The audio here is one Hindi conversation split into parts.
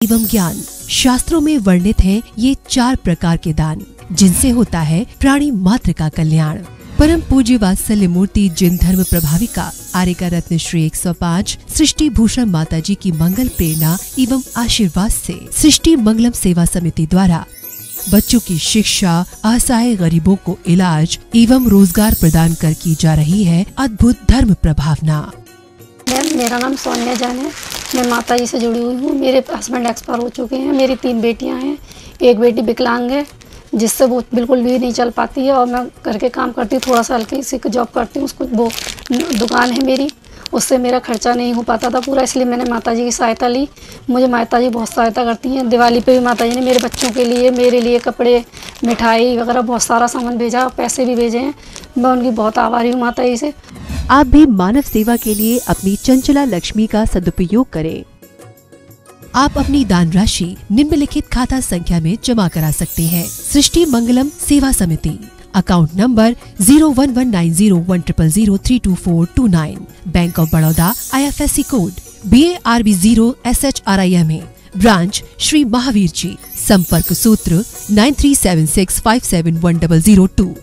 एवं ज्ञान। शास्त्रों में वर्णित हैं ये 4 प्रकार के दान, जिनसे होता है प्राणी मात्र का कल्याण। परम पूज्य वात्सल्य मूर्ति जिन धर्म प्रभाविका आर्यका रत्न श्री 105 सृष्टि भूषण माता जी की मंगल प्रेरणा एवं आशीर्वाद से सृष्टि मंगलम सेवा समिति द्वारा बच्चों की शिक्षा, असहाय गरीबों को इलाज एवं रोजगार प्रदान कर की जा रही है अद्भुत धर्म प्रभावना। मैम, मेरा नाम सोनिया जान है। मैं माता जी से जुड़ी हुई हूँ। मेरे हस्बैंड एक्सपायर हो चुके हैं। मेरी 3 बेटियाँ हैं। एक बेटी विकलांग है, जिससे वो बिल्कुल भी नहीं चल पाती है, और मैं घर के काम करती हूँ, थोड़ा सा हल्की सी जॉब करती हूँ। उसको वो दुकान है मेरी, उससे मेरा खर्चा नहीं हो पाता था पूरा, इसलिए मैंने माता जी की सहायता ली। मुझे माता जी बहुत सहायता करती हैं। दिवाली पे भी माता जी ने मेरे बच्चों के लिए, मेरे लिए कपड़े, मिठाई वगैरह बहुत सारा सामान भेजा, पैसे भी भेजे हैं। मैं उनकी बहुत आभारी हूँ माता जी से। आप भी मानव सेवा के लिए अपनी चंचला लक्ष्मी का सदुपयोग करें। आप अपनी दान राशि निम्नलिखित खाता संख्या में जमा करा सकते हैं। सृष्टि Mangalam Seva Samiti, account number 01190100032429, Bank of Baroda, IFSC code BARB 0 SHRIMA, branch Shri Mahavir ji, संपर्क सूत्र 9376571002।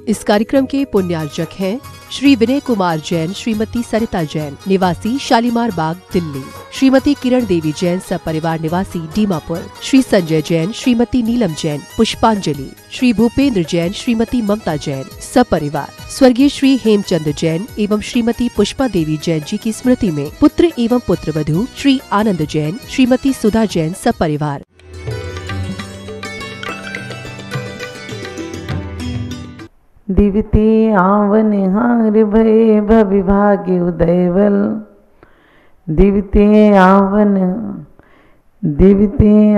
इस कार्यक्रम के पुण्यार्जक हैं श्री विनय कुमार जैन, श्रीमती सरिता जैन, निवासी शालीमार बाग, दिल्ली, श्रीमती किरण देवी जैन, सपरिवार निवासी दीमापुर, श्री संजय जैन, श्रीमती नीलम जैन, पुष्पांजलि, श्री भूपेंद्र जैन, श्रीमती ममता जैन, सपरिवार, स्वर्गीय श्री हेमचंद जैन एवं श्रीमती पुष्पा देवी जैन जी की स्मृति में पुत्र एवं पुत्रवधू श्री आनंद जैन, श्रीमती सुधा जैन, सपरिवार। दिवते आवन हार भय भविभाग्य उदयवल, दिवते आवन हार, दिवते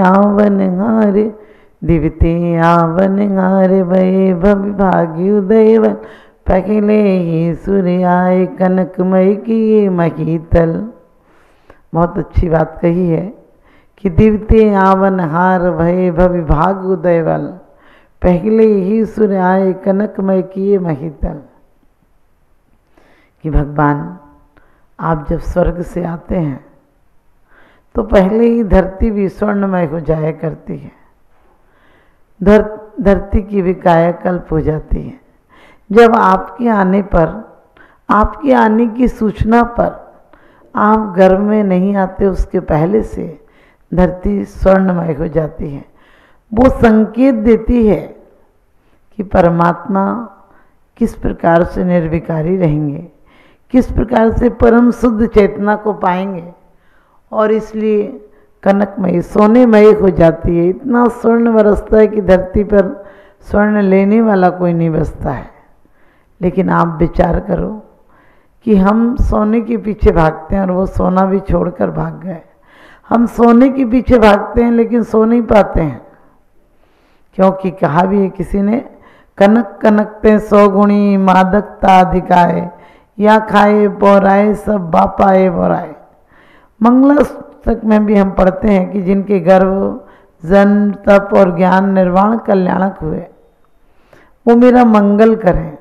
आवन हार भय भविभाग्य उदयवल, पहले ही सूर्य आए कनकमय किए महीतल। बहुत अच्छी बात कही है कि दिवते आवन हार भय भविभाग्य उदयवल, पहले ही सूर्य आए कनकमय किए महीतल। कि भगवान आप जब स्वर्ग से आते हैं तो पहले ही धरती भी स्वर्णमय हो जाया करती है, धरती की भी कायाकल्प हो जाती है। जब आपके आने पर, आपके आने की सूचना पर आप घर में नहीं आते, उसके पहले से धरती स्वर्णमय हो जाती है। वो संकेत देती है कि परमात्मा किस प्रकार से निर्विकारी रहेंगे, किस प्रकार से परम शुद्ध चेतना को पाएंगे, और इसलिए कनकमय सोनेमय हो जाती है। इतना स्वर्ण बरसता है कि धरती पर स्वर्ण लेने वाला कोई नहीं बसता है। लेकिन आप विचार करो कि हम सोने के पीछे भागते हैं और वो सोना भी छोड़कर भाग गए। हम सोने के पीछे भागते हैं लेकिन सो नहीं पाते हैं, क्योंकि कहा भी है किसी ने, कनक कनकते 100 गुणी मादकता अधिकाए, या खाए बोराए सब बापाए बोराए। मंगलाष्टक में भी हम पढ़ते हैं कि जिनके गर्भ, जन्म, तप और ज्ञान निर्वाण कल्याणक हुए, वो मेरा मंगल करें।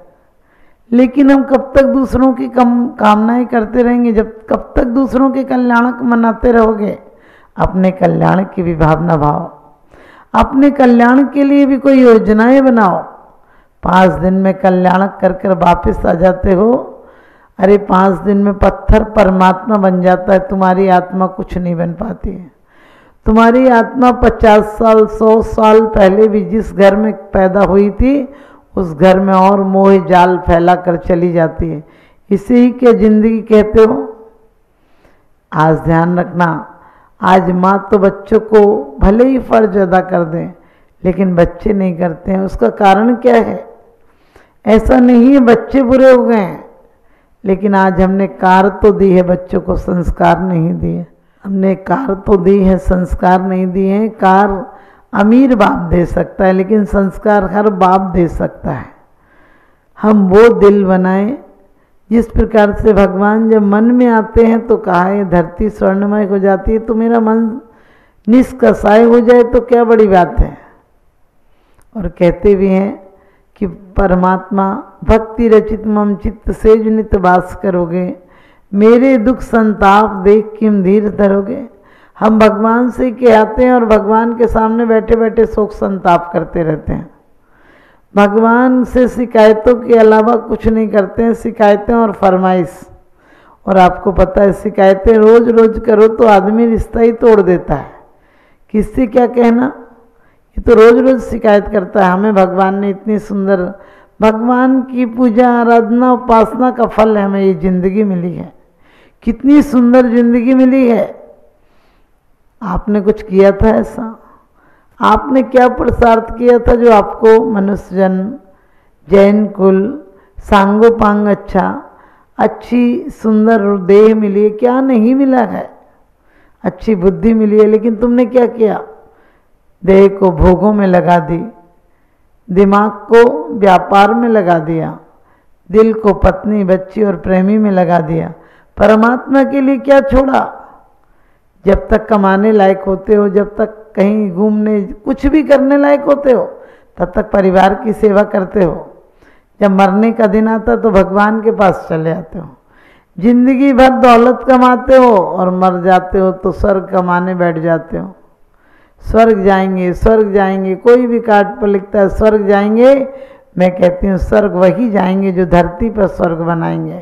लेकिन हम कब तक दूसरों की कामनाएं करते रहेंगे? कब तक दूसरों के कल्याणक मनाते रहोगे? अपने कल्याण की भी भावना भाव, अपने कल्याण के लिए भी कोई योजनाएं बनाओ। 5 दिन में कल्याणक कर कर वापस आ जाते हो। अरे 5 दिन में पत्थर परमात्मा बन जाता है, तुम्हारी आत्मा कुछ नहीं बन पाती है। तुम्हारी आत्मा 50 साल 100 साल पहले भी जिस घर में पैदा हुई थी, उस घर में और मोह जाल फैला कर चली जाती है। इसे ही क्या जिंदगी कहते हो? आज ध्यान रखना, आज माँ तो बच्चों को भले ही फर्ज अदा कर दें, लेकिन बच्चे नहीं करते हैं। उसका कारण क्या है? ऐसा नहीं है बच्चे बुरे हो गए हैं, लेकिन आज हमने कार तो दी है, बच्चों को संस्कार नहीं दिए। हमने कार तो दी है, संस्कार नहीं दिए हैं। कार अमीर बाप दे सकता है, लेकिन संस्कार हर बाप दे सकता है। हम वो दिल बनाएं जिस प्रकार से भगवान जब मन में आते हैं तो कहा है धरती स्वर्णमय हो जाती है, तो मेरा मन निष्कसाय हो जाए तो क्या बड़ी बात है। और कहते भी हैं कि परमात्मा भक्ति रचित मम चित्त सेज नित वास करोगे, मेरे दुख संताप देख किम धीर धरोगे। हम भगवान से कहते हैं और भगवान के सामने बैठे बैठे शोक संताप करते रहते हैं। भगवान से शिकायतों के अलावा कुछ नहीं करते हैं, शिकायतें और फरमाइश। और आपको पता है शिकायतें रोज रोज करो तो आदमी रिश्ता ही तोड़ देता है। किससे क्या कहना, ये तो रोज रोज शिकायत करता है। हमें भगवान ने इतनी सुंदर भगवान की पूजा आराधना उपासना का फल हमें ये जिंदगी मिली है, कितनी सुंदर जिंदगी मिली है। आपने कुछ किया था ऐसा? आपने क्या पुरुषार्थ किया था जो आपको मनुष्य जन्म, जैन कुल, सांगोपांग अच्छा, अच्छी सुंदर देह मिली है? क्या नहीं मिला है? अच्छी बुद्धि मिली है, लेकिन तुमने क्या किया? देह को भोगों में लगा दी, दिमाग को व्यापार में लगा दिया, दिल को पत्नी बच्ची और प्रेमी में लगा दिया। परमात्मा के लिए क्या छोड़ा? जब तक कमाने लायक होते हो, जब तक कहीं घूमने कुछ भी करने लायक होते हो, तब तक परिवार की सेवा करते हो। जब मरने का दिन आता तो भगवान के पास चले आते हो। जिंदगी भर दौलत कमाते हो और मर जाते हो तो स्वर्ग कमाने बैठ जाते हो। स्वर्ग जाएंगे, स्वर्ग जाएंगे, कोई भी कार्ड पर लिखता है स्वर्ग जाएंगे। मैं कहती हूँ स्वर्ग वही जाएंगे जो धरती पर स्वर्ग बनाएंगे।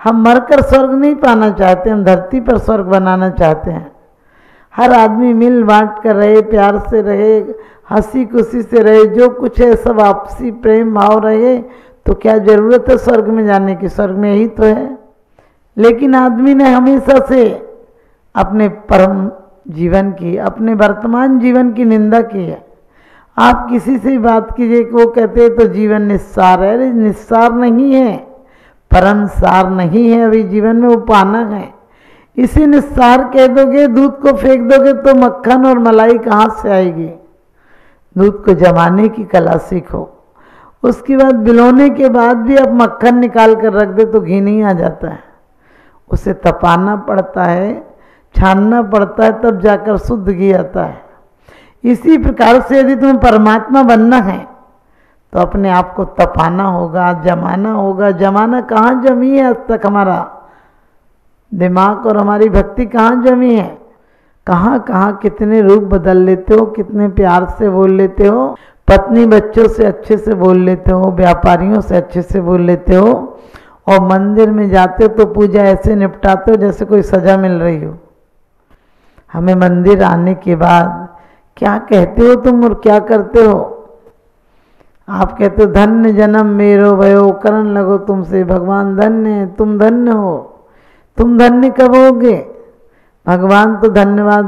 हम मरकर स्वर्ग नहीं पाना चाहते, हम धरती पर स्वर्ग बनाना चाहते हैं। हर आदमी मिल बांट कर रहे, प्यार से रहे, हंसी खुशी से रहे, जो कुछ है सब आपसी प्रेम भाव रहे, तो क्या जरूरत है स्वर्ग में जाने की? स्वर्ग में यही तो है। लेकिन आदमी ने हमेशा से अपने परम जीवन की, अपने वर्तमान जीवन की निंदा की है। आप किसी से बात कीजिए कि वो कहते हैं तो जीवन निस्सार है। अरे निस्सार नहीं है, परम सार नहीं है, अभी जीवन में वो पाना है। इसी निस्सार कह दोगे, दूध को फेंक दोगे तो मक्खन और मलाई कहाँ से आएगी? दूध को जमाने की कला सीखो, उसके बाद बिलोने के बाद भी अब मक्खन निकाल कर रख दे तो घी नहीं आ जाता है। उसे तपाना पड़ता है, छानना पड़ता है, तब जाकर शुद्ध घी आता है। इसी प्रकार से यदि तुम्हें परमात्मा बनना है तो अपने आप को तपाना होगा, जमाना होगा। जमाना कहाँ जमी है आज तक? हमारा दिमाग और हमारी भक्ति कहाँ जमी है? कहाँ कहाँ कितने रूप बदल लेते हो, कितने प्यार से बोल लेते हो, पत्नी बच्चों से अच्छे से बोल लेते हो, व्यापारियों से अच्छे से बोल लेते हो, और मंदिर में जाते हो तो पूजा ऐसे निपटाते हो जैसे कोई सजा मिल रही हो। हमें मंदिर आने के बाद क्या कहते हो तुम और क्या करते हो? आप कहते हो धन्य जन्म मेरो भयो करण लगो तुमसे। भगवान धन्य है, तुम धन्य हो। तुम धन्य कब होगे? भगवान तो धन्यवाद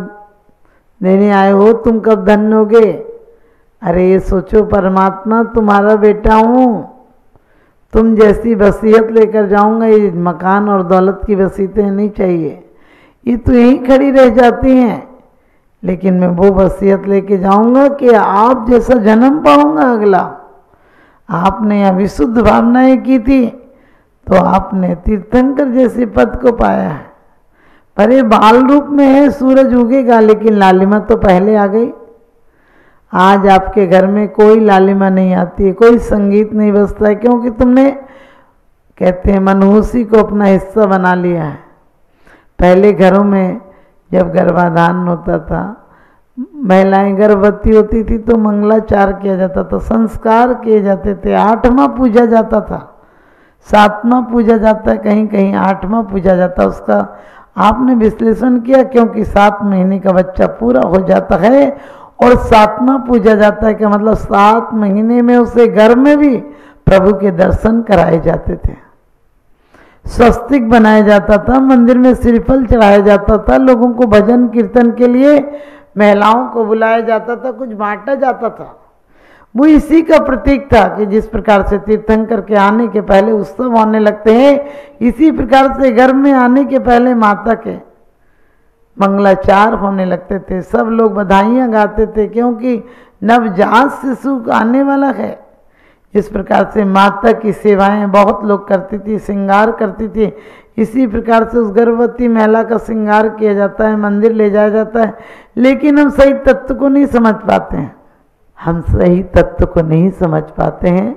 देने आए हो, तुम कब धन्य होगे? अरे ये सोचो, परमात्मा तुम्हारा बेटा हूँ, तुम जैसी वसीयत लेकर जाऊंगा। ये मकान और दौलत की वसीयतें नहीं चाहिए, ये तो यहीं खड़ी रह जाती हैं। लेकिन मैं वो वसीयत लेके जाऊंगा कि आप जैसा जन्म पाऊंगा अगला। आपने यहाँ विशुद्ध भावनाएं की थी तो आपने तीर्थंकर जैसे पद को पाया है। पर ये बाल रूप में है, सूरज उगेगा, लेकिन लालिमा तो पहले आ गई। आज आपके घर में कोई लालिमा नहीं आती है, कोई संगीत नहीं बजता है, क्योंकि तुमने कहते हैं मनहूसी को अपना हिस्सा बना लिया है। पहले घरों में जब गर्भाधान होता था, महिलाएं गर्भवती होती थी तो मंगलाचार किया जाता था, संस्कार किए जाते थे, 8वां पूजा जाता था, 7वां पूजा जाता है, कहीं कहीं 8वां पूजा जाता है। उसका आपने विश्लेषण किया? क्योंकि 7 महीने का बच्चा पूरा हो जाता है और 7वां पूजा जाता है, क्या मतलब 7 महीने में उसे घर में भी प्रभु के दर्शन कराए जाते थे, स्वस्तिक बनाया जाता था, मंदिर में श्रीफल चढ़ाया जाता था, लोगों को भजन कीर्तन के लिए महिलाओं को बुलाया जाता था, कुछ बांटा जाता था। वो इसी का प्रतीक था कि जिस प्रकार से तीर्थंकर के आने के पहले उत्सव होने लगते हैं, इसी प्रकार से घर में आने के पहले माता के मंगलाचार होने लगते थे। सब लोग बधाइयाँ गाते थे क्योंकि नवजात शिशु आने वाला है। इस प्रकार से माता की सेवाएं बहुत लोग करती थी, श्रृंगार करती थी। इसी प्रकार से उस गर्भवती महिला का श्रृंगार किया जाता है, मंदिर ले जाया जाता है। लेकिन हम सही तत्व को नहीं समझ पाते हैं, हम सही तत्व को नहीं समझ पाते हैं।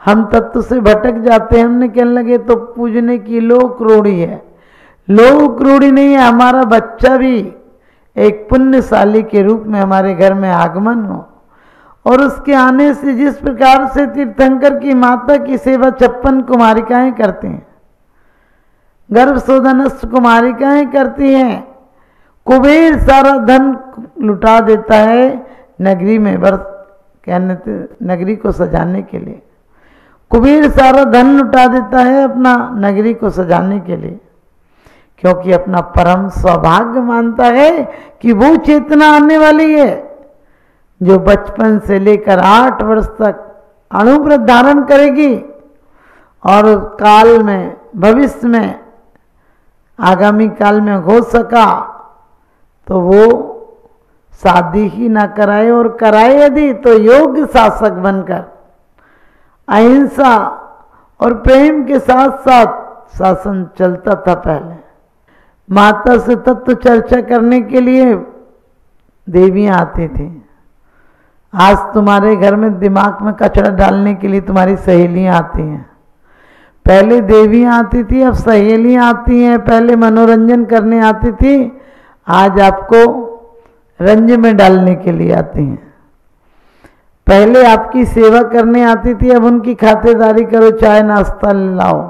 हम तत्व से भटक जाते हैं। हमने कहने लगे तो पूजने की लोक रूढ़ी है। लोक रूढ़ी नहीं है, हमारा बच्चा भी एक पुण्यशाली के रूप में हमारे घर में आगमन हो, और उसके आने से जिस प्रकार से तीर्थंकर की माता की सेवा 56 कुमारिकाएं करती हैं, गर्भशोधनस्थ कुमारिकाएं करती हैं, कुबेर सारा धन लुटा देता है नगरी में नगरी को सजाने के लिए। कुबेर सारा धन लुटा देता है अपना नगरी को सजाने के लिए, क्योंकि अपना परम सौभाग्य मानता है कि वो चेतना आने वाली है जो बचपन से लेकर 8 वर्ष तक अणुव्रत धारण करेगी, और काल में, भविष्य में, आगामी काल में हो सका तो वो शादी ही ना कराए, और कराए यदि तो योग्य शासक बनकर अहिंसा और प्रेम के साथ साथ शासन चलता था। पहले माता से तत्व चर्चा करने के लिए देवियां आती थी। आज तुम्हारे घर में दिमाग में कचरा डालने के लिए तुम्हारी सहेलियां आती हैं। पहले देवियां आती थी, अब सहेलियां आती हैं। पहले मनोरंजन करने आती थी, आज आपको रंज में डालने के लिए आती हैं। पहले आपकी सेवा करने आती थी, अब उनकी खातिरदारी करो, चाय नाश्ता लाओ।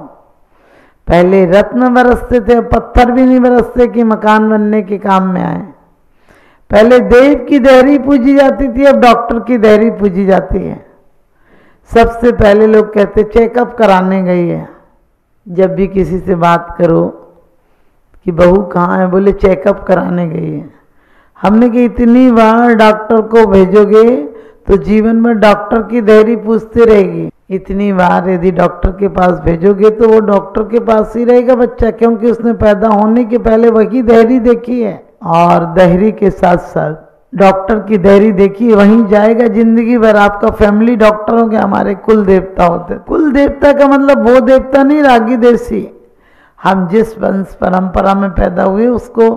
पहले रत्न बरसते थे, अब पत्थर भी नहीं बरसते कि मकान बनने के काम में आए। पहले देव की देहरी पूजी जाती थी, अब डॉक्टर की देहरी पूजी जाती है। सबसे पहले लोग कहते चेकअप कराने गई है। जब भी किसी से बात करो कि बहू कहाँ है, बोले चेकअप कराने गई है। हमने कि इतनी बार डॉक्टर को भेजोगे तो जीवन में डॉक्टर की देहरी पूछती रहेगी। इतनी बार यदि डॉक्टर के पास भेजोगे तो वो डॉक्टर के पास ही रहेगा बच्चा, क्योंकि उसने पैदा होने के पहले वही देहरी देखी है, और देहरी के साथ साथ डॉक्टर की देहरी देखी, वहीं जाएगा जिंदगी भर। आपका फैमिली डॉक्टर हो गया। हमारे कुल देवता होते। कुल देवता का मतलब वो देवता नहीं रागी देसी। हम जिस वंश परंपरा में पैदा हुए उसको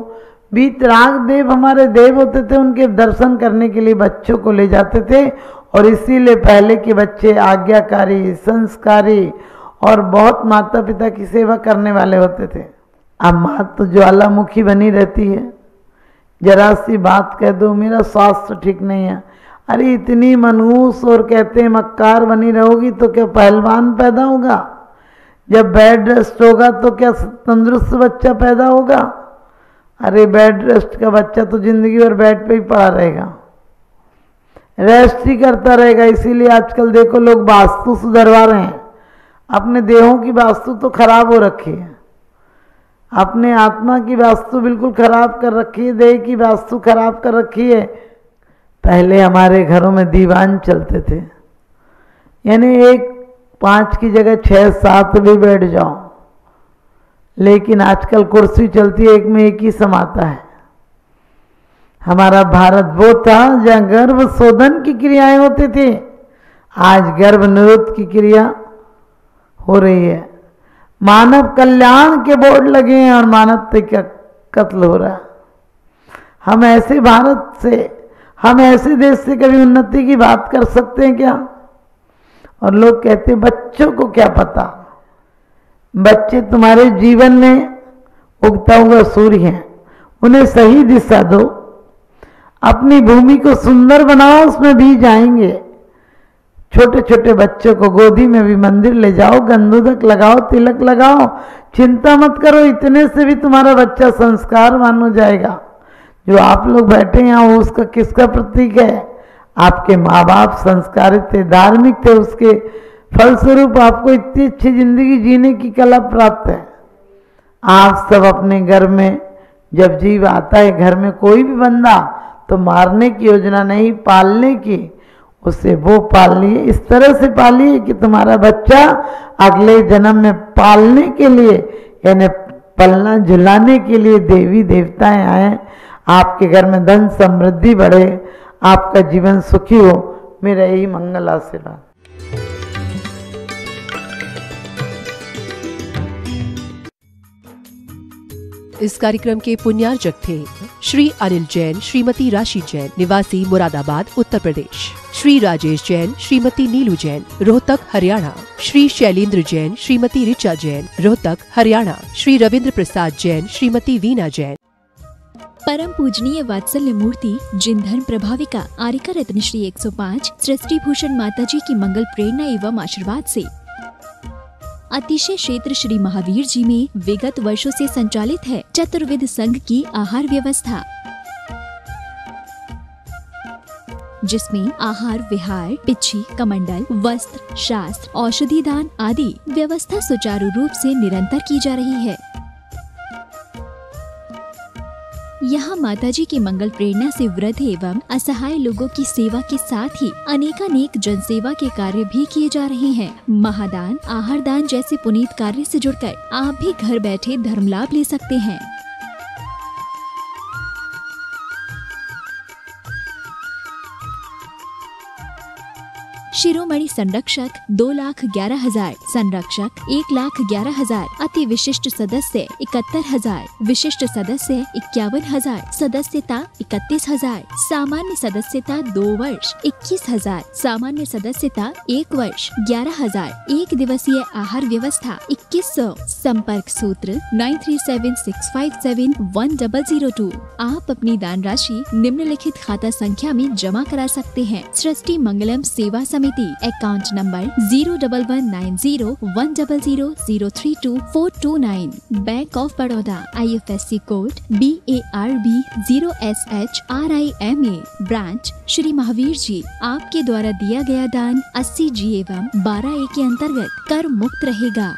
वीतराग देव हमारे देव होते थे। उनके दर्शन करने के लिए बच्चों को ले जाते थे, और इसीलिए पहले के बच्चे आज्ञाकारी, संस्कारी और बहुत माता पिता की सेवा करने वाले होते थे। अब माँ तो ज्वालामुखी बनी रहती है, जरा सी बात कह दो मेरा स्वास्थ्य ठीक नहीं है, अरे इतनी मनहूस, और कहते हैं मक्कार बनी रहोगी तो क्या पहलवान पैदा होगा? जब बेड रेस्ट होगा तो क्या तंदुरुस्त बच्चा पैदा होगा? अरे बेड रेस्ट का बच्चा तो जिंदगी भर बेड पे ही पड़ा रहेगा, रेस्ट ही करता रहेगा। इसीलिए आजकल देखो लोग वास्तु सुधरवा रहे हैं। अपने देहों की वास्तु तो खराब हो रखी है, अपने आत्मा की वास्तु बिल्कुल खराब कर रखी है, देह की वास्तु खराब कर रखी है। पहले हमारे घरों में दीवान चलते थे, यानी एक 5 की जगह 6-7 भी बैठ जाओ, लेकिन आजकल कुर्सी चलती है, एक में एक ही समाता है। हमारा भारत वो था जहाँ गर्भ शोधन की क्रियाएं होती थी, आज गर्भ निरोध की क्रिया हो रही है। मानव कल्याण के बोर्ड लगे हैं और मानवता का कत्ल हो रहा है। हम ऐसे भारत से, हम ऐसे देश से कभी उन्नति की बात कर सकते हैं क्या? और लोग कहते हैं बच्चों को क्या पता। बच्चे तुम्हारे जीवन में उगता हुआ सूर्य हैं, उन्हें सही दिशा दो, अपनी भूमि को सुंदर बनाओ, उसमें बीज आएंगे। छोटे छोटे बच्चों को गोदी में भी मंदिर ले जाओ, गंधोदक लगाओ, तिलक लगाओ, चिंता मत करो, इतने से भी तुम्हारा बच्चा संस्कारवान हो जाएगा। जो आप लोग बैठे हैं वो उसका किसका प्रतीक है? आपके माँ बाप संस्कारित थे, धार्मिक थे, उसके फलस्वरूप आपको इतनी अच्छी जिंदगी जीने की कला प्राप्त है। आप सब अपने घर में जब जीव आता है, घर में कोई भी बंदा, तो मारने की योजना नहीं, पालने की। उसे वो पालिए, इस तरह से पालिए कि तुम्हारा बच्चा अगले जन्म में पालने के लिए, यानी पलना झुलाने के लिए देवी देवताएं आए, आपके घर में धन समृद्धि बढ़े, आपका जीवन सुखी हो। मेरा यही मंगल आशीर्वाद। इस कार्यक्रम के पुण्यार्जक थे श्री अनिल जैन, श्रीमती राशि जैन, निवासी मुरादाबाद, उत्तर प्रदेश। श्री राजेश जैन, श्रीमती नीलू जैन, रोहतक, हरियाणा। श्री शैलेंद्र जैन, श्रीमती ऋचा जैन, रोहतक, हरियाणा। श्री रविंद्र प्रसाद जैन, श्रीमती वीना जैन। परम पूजनीय वात्सल्य मूर्ति जिन धर्म प्रभाविका आरिका रत्न श्री 105 सृष्टि भूषण माता जी की मंगल प्रेरणा एवं आशीर्वाद से अतिशय क्षेत्र श्री महावीर जी में विगत वर्षों से संचालित है चतुर्विध संघ की आहार व्यवस्था, जिसमें आहार विहार, पिच्छी, कमंडल, वस्त्र, शास्त्र, औषधि दान आदि व्यवस्था सुचारू रूप से निरंतर की जा रही है। यहाँ माताजी की मंगल प्रेरणा से वृद्ध एवं असहाय लोगों की सेवा के साथ ही अनेकानेक जनसेवा के कार्य भी किए जा रहे हैं। महादान, आहार दान जैसे पुनीत कार्य से जुड़कर आप भी घर बैठे धर्म लाभ ले सकते हैं। शिरोमणि संरक्षक 2,11,000, संरक्षक 1,11,000, अति विशिष्ट सदस्य 71,000, विशिष्ट सदस्य 51,000, सदस्यता 31,000, सामान्य सदस्यता 2 वर्ष 21,000, सामान्य सदस्यता 1 वर्ष 11,000, एक दिवसीय आहार व्यवस्था 2100। संपर्क सूत्र 9376571002। आप अपनी दान राशि निम्नलिखित खाता संख्या में जमा करा सकते हैं। सृष्टि Mangalam Seva Samiti, account number 011901000032429, Bank of Baroda, IFSC code BARB 0SHRIMA, branch Shri Mahavir ji. आपके द्वारा दिया गया दान 80G एवं 12A के अंतर्गत कर मुक्त रहेगा।